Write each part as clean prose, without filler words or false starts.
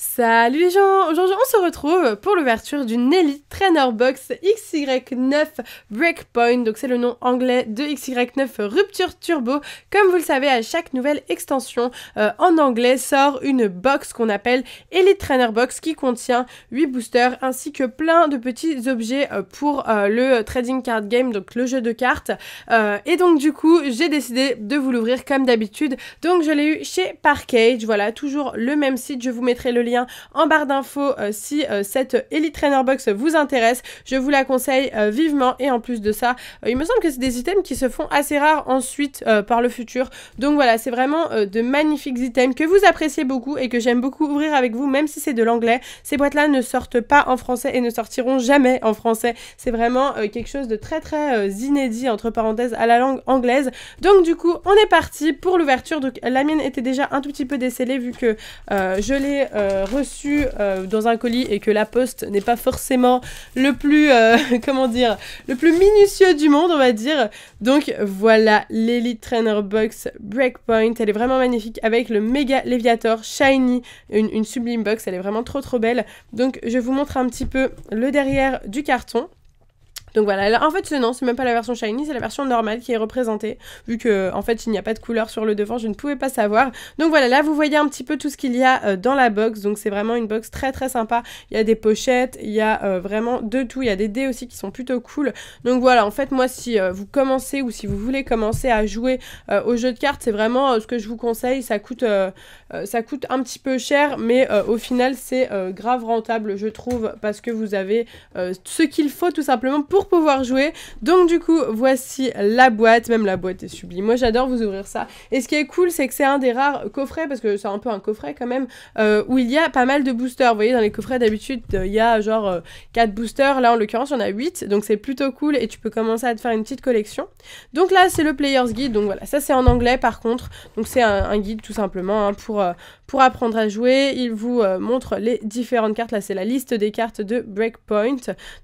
Salut les gens, aujourd'hui on se retrouve pour l'ouverture d'une Elite Trainer Box XY9 Breakpoint, donc c'est le nom anglais de XY9 Rupture Turbo. Comme vous le savez, à chaque nouvelle extension en anglais sort une box qu'on appelle Elite Trainer Box qui contient 8 boosters ainsi que plein de petits objets pour le Trading Card Game, donc le jeu de cartes. Et donc du coup j'ai décidé de vous l'ouvrir comme d'habitude, donc je l'ai eu chez Parkage, voilà, toujours le même site, je vous mettrai le lien en barre d'infos si cette Elite Trainer Box vous intéresse. Je vous la conseille vivement et en plus de ça, il me semble que c'est des items qui se font assez rares ensuite par le futur. Donc voilà, c'est vraiment de magnifiques items que vous appréciez beaucoup et que j'aime beaucoup ouvrir avec vous, même si c'est de l'anglais. Ces boîtes-là ne sortent pas en français et ne sortiront jamais en français. C'est vraiment quelque chose de très inédit, entre parenthèses, à la langue anglaise. Donc du coup, on est parti pour l'ouverture. Donc la mienne était déjà un tout petit peu décellée vu que je l'ai reçu dans un colis et que la poste n'est pas forcément le plus, comment dire, le plus minutieux du monde, on va dire. Donc voilà, l'Elite Trainer Box Breakpoint, elle est vraiment magnifique avec le méga Léviator shiny, une sublime box, elle est vraiment trop belle. Donc je vous montre un petit peu le derrière du carton. Donc voilà, là, en fait non, c'est même pas la version shiny, c'est la version normale qui est représentée, vu que en fait il n'y a pas de couleur sur le devant, je ne pouvais pas savoir. Donc voilà, là vous voyez un petit peu tout ce qu'il y a dans la box, donc c'est vraiment une box très sympa. Il y a des pochettes, il y a vraiment de tout, il y a des dés aussi qui sont plutôt cool. Donc voilà, en fait moi si vous commencez ou si vous voulez commencer à jouer au jeu de cartes, c'est vraiment ce que je vous conseille. Ça coûte un petit peu cher, mais au final c'est grave rentable je trouve, parce que vous avez ce qu'il faut tout simplement pour pouvoir jouer. Donc du coup voici la boîte, même la boîte est sublime, moi j'adore vous ouvrir ça. Et ce qui est cool, c'est que c'est un des rares coffrets, parce que c'est un peu un coffret quand même, où il y a pas mal de boosters. Vous voyez, dans les coffrets d'habitude il y a genre 4 boosters, là en l'occurrence il y en a 8, donc c'est plutôt cool et tu peux commencer à te faire une petite collection. Donc là c'est le Player's Guide, donc voilà, ça c'est en anglais par contre, donc c'est un guide tout simplement hein, pour apprendre à jouer. Il vous montre les différentes cartes, là c'est la liste des cartes de Breakpoint.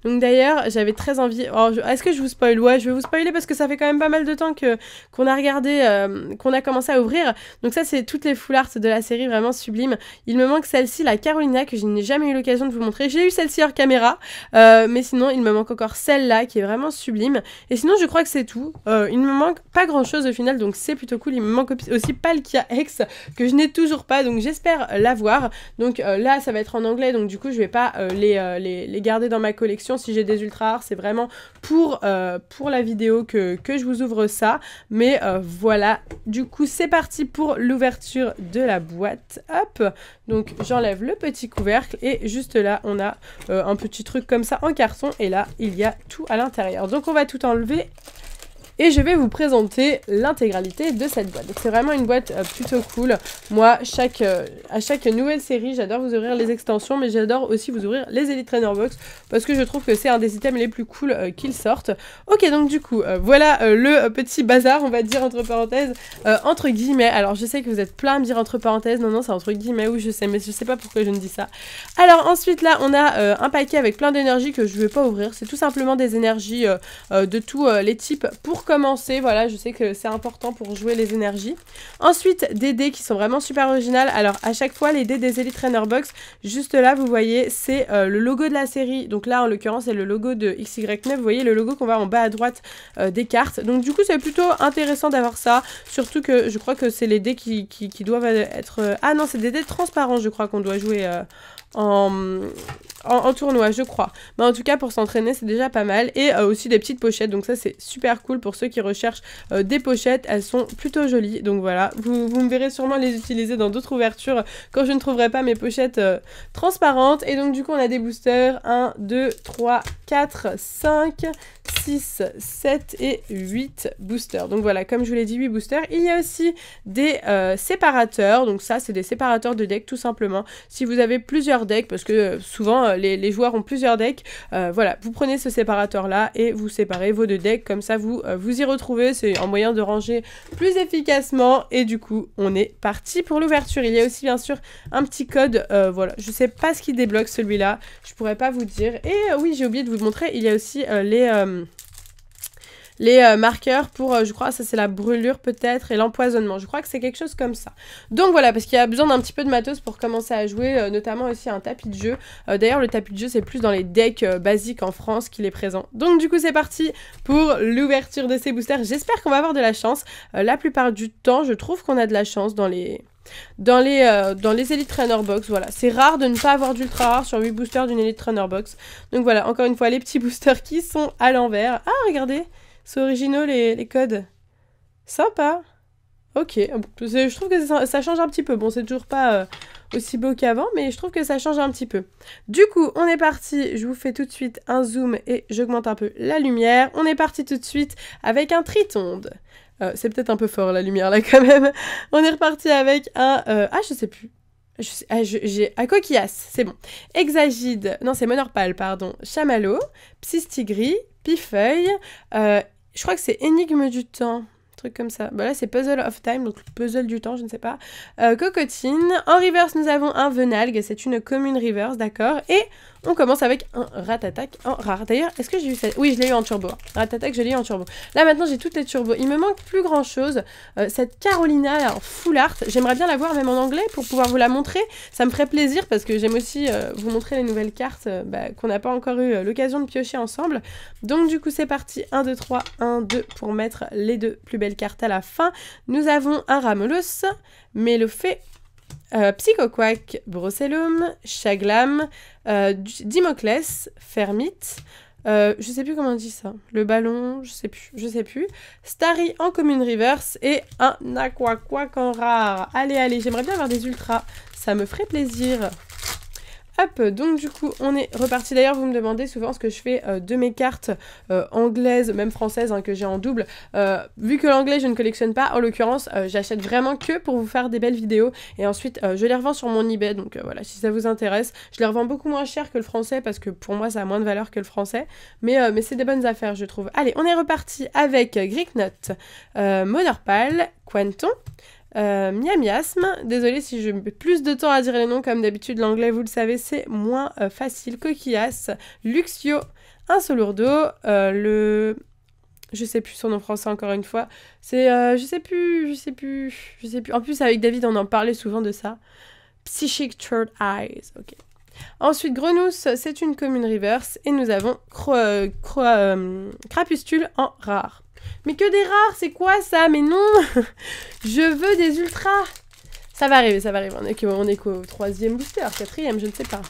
Donc d'ailleurs j'avais très envie, est-ce que je vous spoil? Ouais, je vais vous spoiler parce que ça fait quand même pas mal de temps qu'on a regardé, qu'on a commencé à ouvrir. Donc ça c'est toutes les full art de la série, vraiment sublime. Il me manque celle-ci, la Carolina, que je n'ai jamais eu l'occasion de vous montrer. J'ai eu celle-ci hors caméra, mais sinon il me manque encore celle-là qui est vraiment sublime. Et sinon je crois que c'est tout. Il ne me manque pas grand-chose au final, donc c'est plutôt cool. Il me manque aussi Palkia X que je n'ai toujours pas, donc j'espère l'avoir. Donc là ça va être en anglais, donc du coup je vais pas les garder dans ma collection si j'ai des ultra rares. C'est vraiment pour la vidéo que je vous ouvre ça. Mais voilà, du coup c'est parti pour l'ouverture de la boîte. Hop, donc j'enlève le petit couvercle et juste là on a un petit truc comme ça en carton et là il y a tout à l'intérieur. Donc on va tout enlever et je vais vous présenter l'intégralité de cette boîte. Donc c'est vraiment une boîte plutôt cool. Moi, à chaque nouvelle série, j'adore vous ouvrir les extensions, mais j'adore aussi vous ouvrir les Elite Trainer Box, parce que je trouve que c'est un des items les plus cool qu'ils sortent. Ok, donc du coup, voilà le petit bazar, on va dire entre parenthèses, entre guillemets. Alors je sais que vous êtes plein à me dire entre parenthèses, non, c'est entre guillemets, oui je sais, mais je sais pas pourquoi je ne dis ça. Alors ensuite là, on a un paquet avec plein d'énergies que je vais pas ouvrir. C'est tout simplement des énergies de tous les types pour commencer, voilà, je sais que c'est important pour jouer les énergies. Ensuite, des dés qui sont vraiment super originales. Alors, à chaque fois, les dés des Elite Trainer Box, juste là, vous voyez, c'est le logo de la série. Donc là, en l'occurrence, c'est le logo de XY9. Vous voyez le logo qu'on voit en bas à droite des cartes. Donc du coup, c'est plutôt intéressant d'avoir ça. Surtout que je crois que c'est les dés qui doivent être... Ah non, c'est des dés transparents, je crois, qu'on doit jouer... en tournoi je crois, mais en tout cas pour s'entraîner c'est déjà pas mal. Et aussi des petites pochettes, donc ça c'est super cool pour ceux qui recherchent des pochettes, elles sont plutôt jolies. Donc voilà, vous me verrez sûrement les utiliser dans d'autres ouvertures quand je ne trouverai pas mes pochettes transparentes. Et donc du coup on a des boosters 1, 2, 3, 4, 5, 6, 7 et 8 boosters. Donc voilà, comme je vous l'ai dit, 8 boosters. Il y a aussi des séparateurs, donc ça c'est des séparateurs de decks tout simplement. Si vous avez plusieurs decks, parce que souvent les joueurs ont plusieurs decks, voilà, vous prenez ce séparateur là et vous séparez vos deux decks, comme ça vous y retrouvez, c'est un moyen de ranger plus efficacement. Et du coup on est parti pour l'ouverture. Il y a aussi bien sûr un petit code, voilà, je sais pas ce qui débloque celui-là, je pourrais pas vous dire. Et oui, j'ai oublié de vous montrer, il y a aussi les marqueurs pour, je crois, ça c'est la brûlure peut-être, et l'empoisonnement. Je crois que c'est quelque chose comme ça. Donc voilà, parce qu'il y a besoin d'un petit peu de matos pour commencer à jouer, notamment aussi un tapis de jeu. D'ailleurs, le tapis de jeu, c'est plus dans les decks basiques en France qu'il est présent. Donc du coup, c'est parti pour l'ouverture de ces boosters. J'espère qu'on va avoir de la chance. La plupart du temps, je trouve qu'on a de la chance dans les Elite Trainer Box. Voilà, c'est rare de ne pas avoir d'ultra rare sur 8 boosters d'une Elite Trainer Box. Donc voilà, encore une fois, les petits boosters qui sont à l'envers. Ah, regardez, c'est originaux les codes. Sympa. Ok, je trouve que ça change un petit peu. Bon, c'est toujours pas aussi beau qu'avant, mais je trouve que ça change un petit peu. Du coup, on est parti. Je vous fais tout de suite un zoom et j'augmente un peu la lumière. On est parti tout de suite avec un tritonde. C'est peut-être un peu fort la lumière là quand même. On est reparti avec un... je sais plus. J'ai coquillasse, c'est bon. Hexagide, non c'est Monorpal, pardon. Chamallow, Psystigris, Pifeuille. Je crois que c'est Énigme du temps. Truc comme ça. Bah là c'est Puzzle of Time, donc Puzzle du temps, je ne sais pas. Cocotine. En reverse, nous avons un Venalgue, c'est une commune reverse, d'accord. Et on commence avec un Ratatak en rare. D'ailleurs, est-ce que j'ai eu ça? Oui, je l'ai eu en turbo. Ratatak, je l'ai eu en turbo. Là maintenant, j'ai toutes les turbos. Il me manque plus grand chose. Cette Carolina là, en full art, j'aimerais bien la voir même en anglais pour pouvoir vous la montrer. Ça me ferait plaisir parce que j'aime aussi vous montrer les nouvelles cartes qu'on n'a pas encore eu l'occasion de piocher ensemble. Donc du coup, c'est parti. 1, 2, 3, 1, 2 pour mettre les deux plus belles cartes à la fin. Nous avons un Ramolos, Mélofée, Psychoquack, Brossellum, Chaglam, Dimoclès, Fermite, je sais plus comment on dit ça, le ballon, je sais plus, Starry en commune reverse et un Aquaquack en rare. Allez, j'aimerais bien avoir des ultras, ça me ferait plaisir. Hop, donc du coup, on est reparti. D'ailleurs, vous me demandez souvent ce que je fais de mes cartes anglaises, même françaises, que j'ai en double. Vu que l'anglais, je ne collectionne pas, en l'occurrence, j'achète vraiment que pour vous faire des belles vidéos. Et ensuite, je les revends sur mon eBay. Donc voilà, si ça vous intéresse. Je les revends beaucoup moins cher que le français parce que pour moi, ça a moins de valeur que le français. Mais c'est des bonnes affaires, je trouve. Allez, on est reparti avec Greeknut, Monorpal, Quanton, Miamiasme, désolée si je mets plus de temps à dire les noms, comme d'habitude l'anglais vous le savez c'est moins facile. Coquillasse, Luxio, un Solourdo, je sais plus son nom français encore une fois, c'est je sais plus, en plus avec David on en parlait souvent de ça. Psychic Third Eyes, ok. Ensuite, Grenousse, c'est une commune reverse et nous avons Crapustule en rare. Mais que des rares, c'est quoi ça? Mais non. Je veux des ultras. Ça va arriver. On est qu'au 3e booster, 4e, je ne sais pas.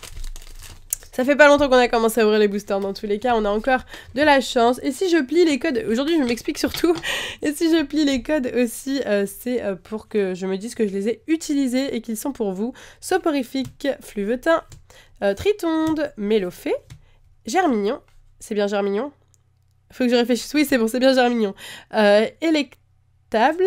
Ça fait pas longtemps qu'on a commencé à ouvrir les boosters. Dans tous les cas, on a encore de la chance. Et si je plie les codes... Aujourd'hui, je m'explique surtout. Et si je plie les codes aussi, c'est pour que je me dise que je les ai utilisés et qu'ils sont pour vous. Soporifique, Fluvetin, Tritonde, Mélofée, Germignon. C'est bien Germignon? Faut que je réfléchisse. Oui, c'est bon, c'est bien Germignon. Électable,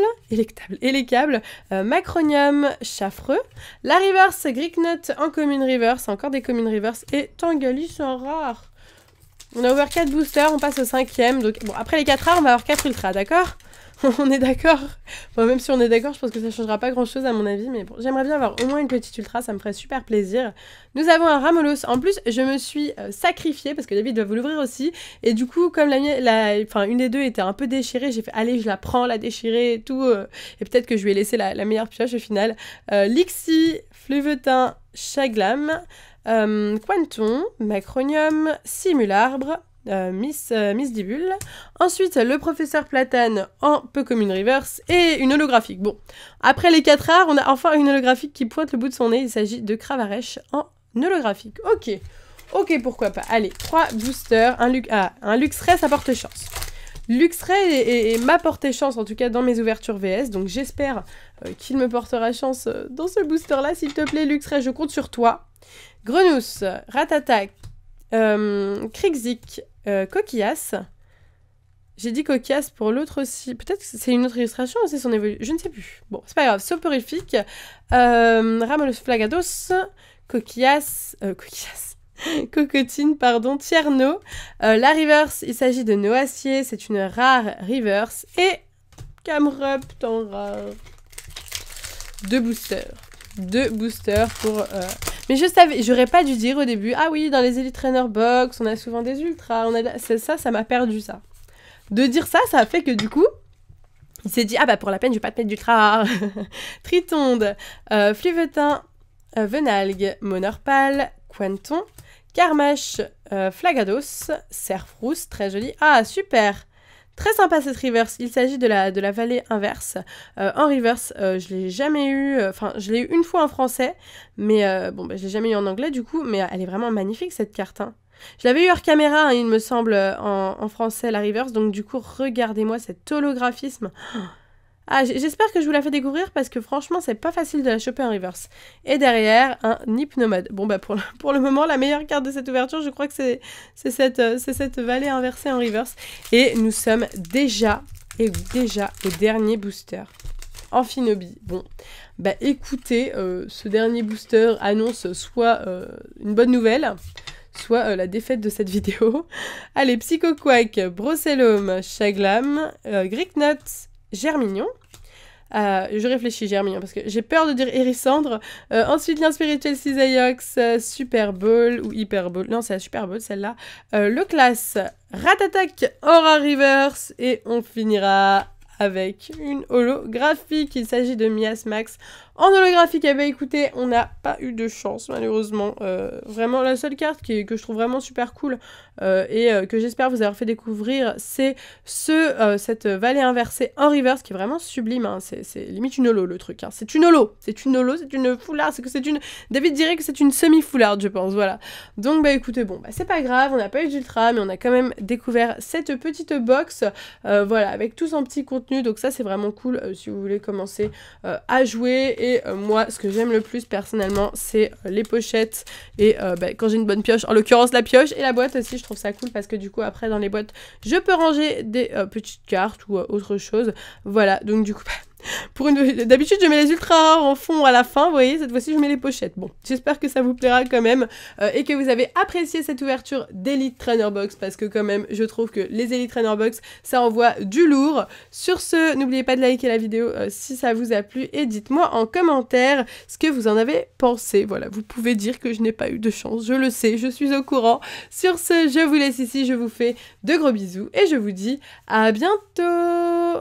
Macronium, Chaffreux, la reverse, Greeknut en commune reverse, encore des communes reverse, et Tangalis en rare. On a ouvert 4 boosters, on passe au 5e, donc bon, après les 4 rares, on va avoir 4 ultras, d'accord? On est d'accord? Bon, même si on est d'accord, je pense que ça changera pas grand chose à mon avis, mais bon, j'aimerais bien avoir au moins une petite ultra, ça me ferait super plaisir. Nous avons un Ramolos. En plus, je me suis sacrifiée, parce que David doit vous l'ouvrir aussi, et du coup, comme une des deux était un peu déchirée, j'ai fait, allez, je la prends, la déchirée et tout, et peut-être que je lui ai laissé la meilleure pioche au final. Lixie, Fluvetin, Chaglam, Quanton, Macronium, Simularbre, Miss Dibule. Ensuite, le professeur Platane en peu commune reverse et une holographique. Bon, après les 4 rares, on a enfin une holographique qui pointe le bout de son nez. Il s'agit de Cravarèche en holographique. Ok, pourquoi pas. Allez, 3 boosters, un Luxray, ça porte chance. Luxray m'a porté chance, en tout cas dans mes ouvertures VS, donc j'espère qu'il me portera chance dans ce booster-là. S'il te plaît, Luxray, je compte sur toi. Grenousse, Ratatak, Krixik, Coquillasse. J'ai dit Coquillasse pour l'autre aussi. Peut-être que c'est une autre illustration ou c'est son évolution. Je ne sais plus. Bon, c'est pas grave. Soporifique, Ramolos Flagados, Coquillasse, Cocotine, pardon, Tierno. La reverse, il s'agit de Noacier. C'est une rare reverse. Et Camrupt en rare. 2 boosters pour... Mais je savais, j'aurais pas dû dire au début, ah oui, dans les Elite Trainer Box, on a souvent des ultras, ça m'a perdu ça. de dire ça, ça a fait que du coup, il s'est dit, ah bah pour la peine, je vais pas te mettre d'ultra rare. Tritonde, Fluvetin, Venalgue, Monorpal, Quanton, Carmache, Flagados, Cerfrousse, très joli. Ah, super! Très sympa cette reverse. Il s'agit de la vallée inverse. En reverse, je l'ai jamais eu... Enfin, je l'ai eu une fois en français, mais bon, bah, je l'ai jamais eu en anglais du coup, mais elle est vraiment magnifique cette carte. Hein. Je l'avais eu hors caméra, hein, il me semble, en français, la reverse, donc du coup, regardez-moi cet holographisme. Ah, j'espère que je vous la fais découvrir parce que franchement, c'est pas facile de la choper en reverse. Et derrière, un hypnomode. Bon, bah pour le moment, la meilleure carte de cette ouverture, je crois que c'est cette vallée inversée en reverse. Et nous sommes déjà au dernier booster. Amphinobi. Bon, bah écoutez, ce dernier booster annonce soit une bonne nouvelle, soit la défaite de cette vidéo. Allez, Psychoquack, Brocellum, Chaglam, Greeknut, Germignon. Je réfléchis Germignon parce que j'ai peur de dire Hérissandre. Ensuite, lien spirituel Cisaiox, Super Bowl ou Hyper Bowl. Non, c'est la Super Bowl celle-là. Le classe Ratatak, Aura Reverse. Et on finira avec une holographique. Il s'agit de Miasmax en holographique. Eh bien, écoutez, on n'a pas eu de chance, malheureusement. Vraiment, la seule carte que je trouve vraiment super cool et que j'espère vous avoir fait découvrir, c'est cette vallée inversée en reverse qui est vraiment sublime. Hein. C'est limite une holo, le truc. Hein. C'est une holo. C'est une holo, c'est une foulard. David dirait que c'est une semi-foularde, je pense. Voilà. Donc, bah écoutez, bon, bah c'est pas grave. On n'a pas eu d'ultra, mais on a quand même découvert cette petite box. Voilà, avec tout son petit contenu. Donc, ça, c'est vraiment cool si vous voulez commencer à jouer. Et moi, ce que j'aime le plus personnellement, c'est les pochettes et bah, quand j'ai une bonne pioche, en l'occurrence la pioche et la boîte aussi, je trouve ça cool parce que du coup après dans les boîtes, je peux ranger des petites cartes ou autre chose. Voilà, donc du coup... D'habitude je mets les ultra rares en fond à la fin, vous voyez, cette fois-ci je mets les pochettes. Bon, j'espère que ça vous plaira quand même et que vous avez apprécié cette ouverture d'Elite Trainer Box parce que quand même je trouve que les Elite Trainer Box ça envoie du lourd. Sur ce, n'oubliez pas de liker la vidéo si ça vous a plu et dites-moi en commentaire ce que vous en avez pensé. Voilà, vous pouvez dire que je n'ai pas eu de chance, je le sais, je suis au courant. Sur ce, je vous laisse ici, je vous fais de gros bisous et je vous dis à bientôt.